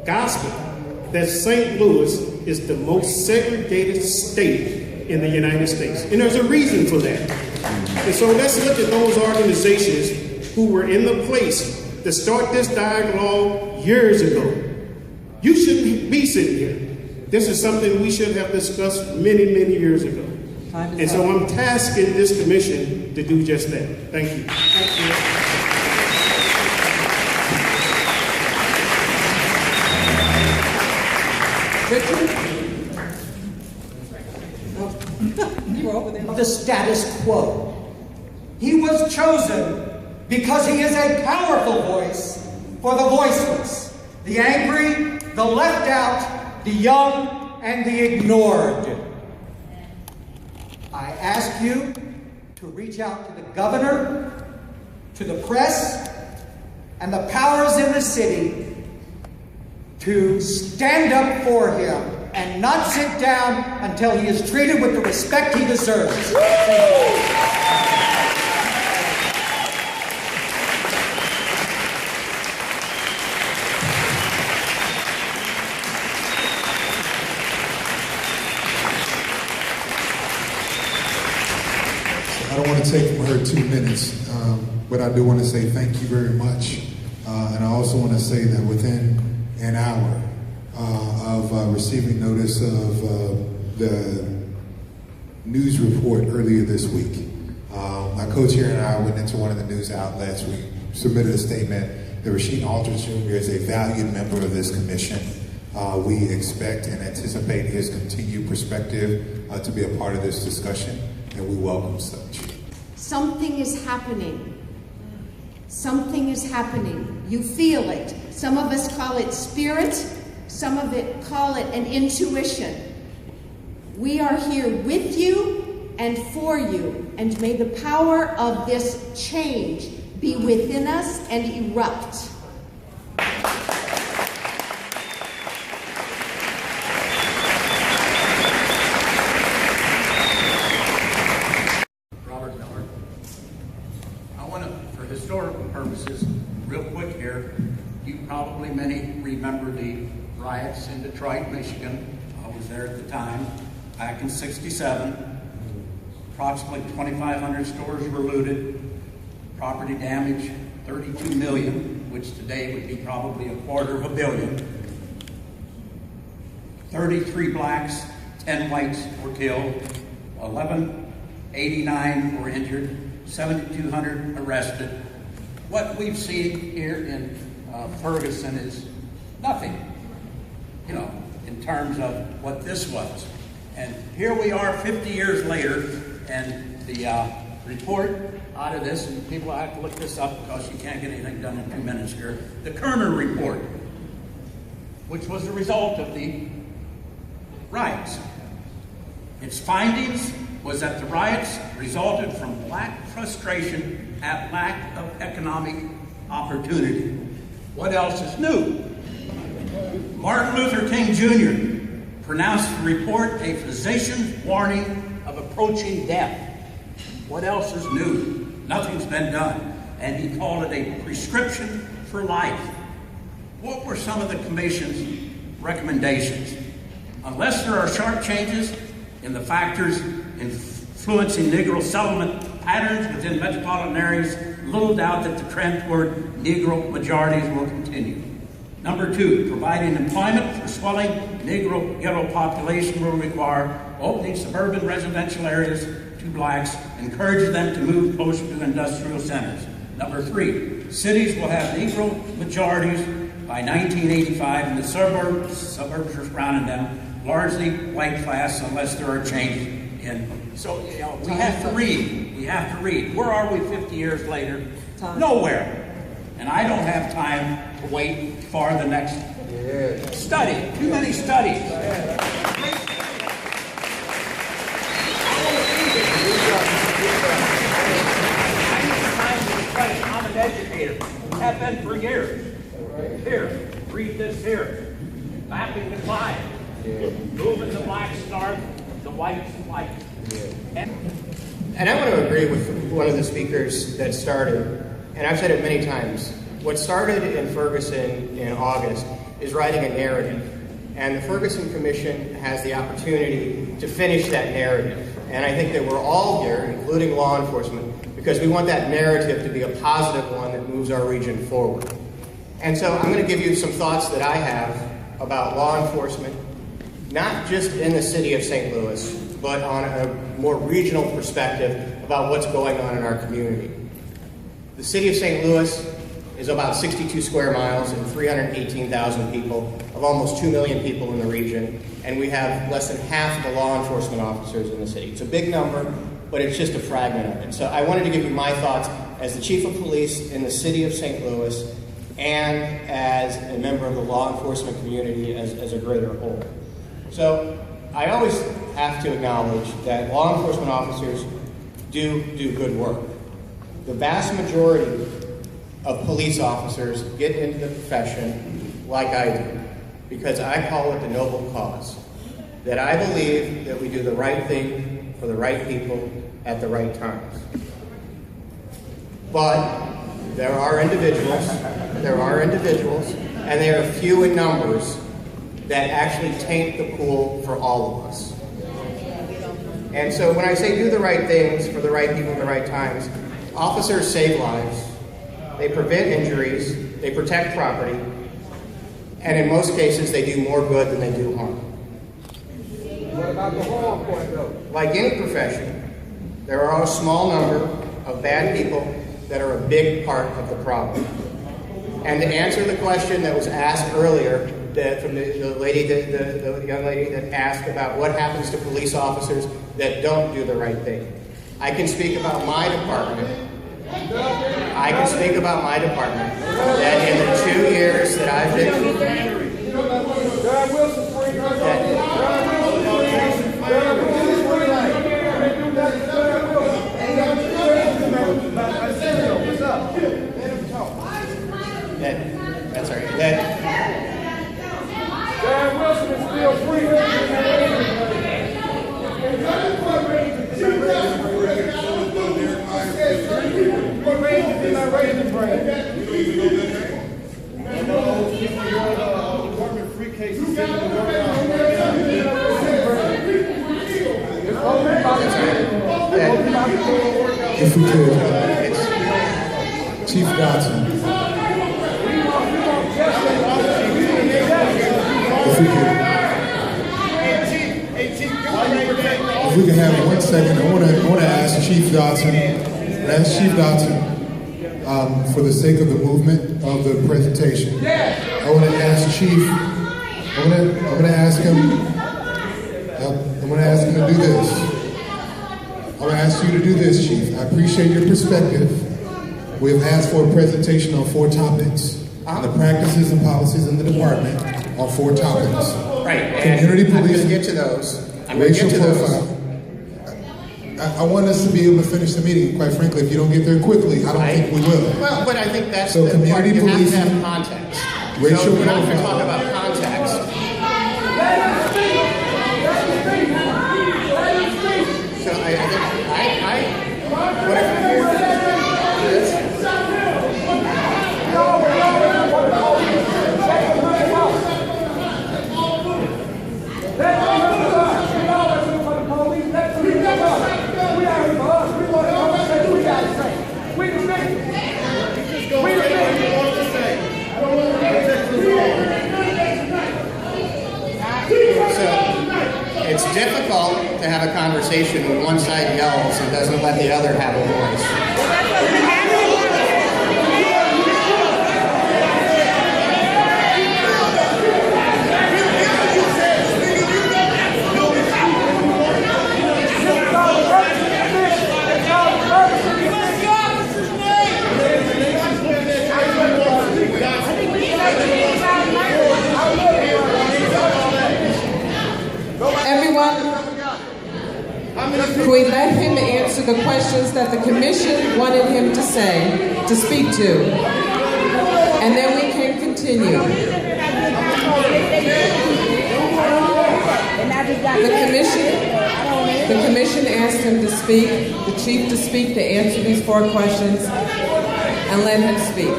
gospel that St. Louis is the most segregated state in the United States. And there's a reason for that. And so let's look at those organizations who were in the place to start this dialogue years ago. You shouldn't be sitting here. This is something we should have discussed many, many years ago. And so I'm tasking this commission to do just that. Thank you. Thank you. The status quo. He was chosen because he is a powerful voice for the voiceless, the angry, the left out, the young, and the ignored. I ask you to reach out to the governor, to the press, and the powers in the city to stand up for him and not sit down until he is treated with the respect he deserves. I don't want to take from her 2 minutes, but I do want to say thank you very much. And I also want to say that within an hour of receiving notice of the news report earlier this week, my co-chair and I went into one of the news outlets. We submitted a statement that Rasheed Aldridge Jr. is a valued member of this commission. We expect and anticipate his continued perspective to be a part of this discussion, and we welcome such. Something is happening. Something is happening. You feel it. Some of us call it spirit. Some of it call it an intuition. We are here with you and for you, and may the power of this change be within us and erupt. Historical purposes, real quick here, you probably many remember the riots in Detroit, Michigan. I was there at the time, back in '67. Approximately 2,500 stores were looted, property damage, $32 million, which today would be probably $250 million. 33 blacks, 10 whites were killed, 1,189 were injured, 7,200 arrested. What we've seen here in Ferguson is nothing, you know, in terms of what this was. And here we are 50 years later, and the report out of this, and people have to look this up because you can't get anything done in 2 minutes here, the Kerner report, which was the result of the riots. Its findings was that the riots resulted from black frustration at lack of economic opportunity. What else is new? Martin Luther King Jr. pronounced the report a physician's warning of approaching death. What else is new? Nothing's been done. And he called it a prescription for life. What were some of the commission's recommendations? Unless there are sharp changes in the factors influencing Negro settlement patterns within metropolitan areas, little doubt that the trend toward Negro majorities will continue. Number 2, providing employment for swelling Negro ghetto population will require opening suburban residential areas to blacks, encouraging them to move closer to industrial centers. Number 3, cities will have Negro majorities by 1985, and the suburbs surrounding them, largely white class unless there are changes in. So, you know, we have to read. We have to read. Where are we 50 years later? Nowhere. And I don't have time to wait for the next study. Too many studies. I'm an educator. Have been for years. Here, read this here. Mapping the climate. Moving the blacks north, the whites white. And I want to agree with one of the speakers that started, and I've said it many times, what started in Ferguson in August is writing a narrative. And the Ferguson Commission has the opportunity to finish that narrative. And I think that we're all here, including law enforcement, because we want that narrative to be a positive one that moves our region forward. And so I'm going to give you some thoughts that I have about law enforcement, not just in the city of St. Louis, but on a more regional perspective about what's going on in our community. The city of St. Louis is about 62 square miles and 318,000 people of almost 2 million people in the region, and we have less than half of the law enforcement officers in the city. It's a big number, but it's just a fragment of it. So I wanted to give you my thoughts as the chief of police in the city of St. Louis and as a member of the law enforcement community as a greater whole. So I always have to acknowledge that law enforcement officers do good work. The vast majority of police officers get into the profession like I do, because I call it the noble cause. That I believe that we do the right thing for the right people at the right times. But there are individuals, and they are few in numbers, that actually taint the pool for all of us. And so when I say do the right things for the right people at the right times, officers save lives, they prevent injuries, they protect property, and in most cases they do more good than they do harm. What about the law point though? Like any profession, there are a small number of bad people that are a big part of the problem. And to answer the question that was asked earlier, from the young lady that asked about what happens to police officers that don't do the right thing, I can speak about my department. That in the 2 years that I've been that's all right. Darren Wilson is still free. What range is in that raising brand? Department free cases. If we could, Chief Dotson. If we could have 1 second, I want to ask Chief Dotson. For the sake of the movement of the presentation, I want to ask Chief. I'm going to ask him to do this. I'm going to ask you to do this, Chief. I appreciate your perspective. We have asked for a presentation on 4 topics. The practices and policies in the department on 4 topics. Right. Community I'm policing. going to get to those. Racial profile. I want us to be able to finish the meeting. Quite frankly, if you don't get there quickly, I don't think we will. Well, but I think that's so the part. community You policing, have to have context. Racial so we're not going to profile. talk about context. So I think it's difficult to have a conversation when one side yells and doesn't let the other have a voice. Can we let him answer the questions that the commission wanted him to speak to? And then we can continue. The commission asked him to speak, the chief to speak, to answer these 4 questions, and let him speak.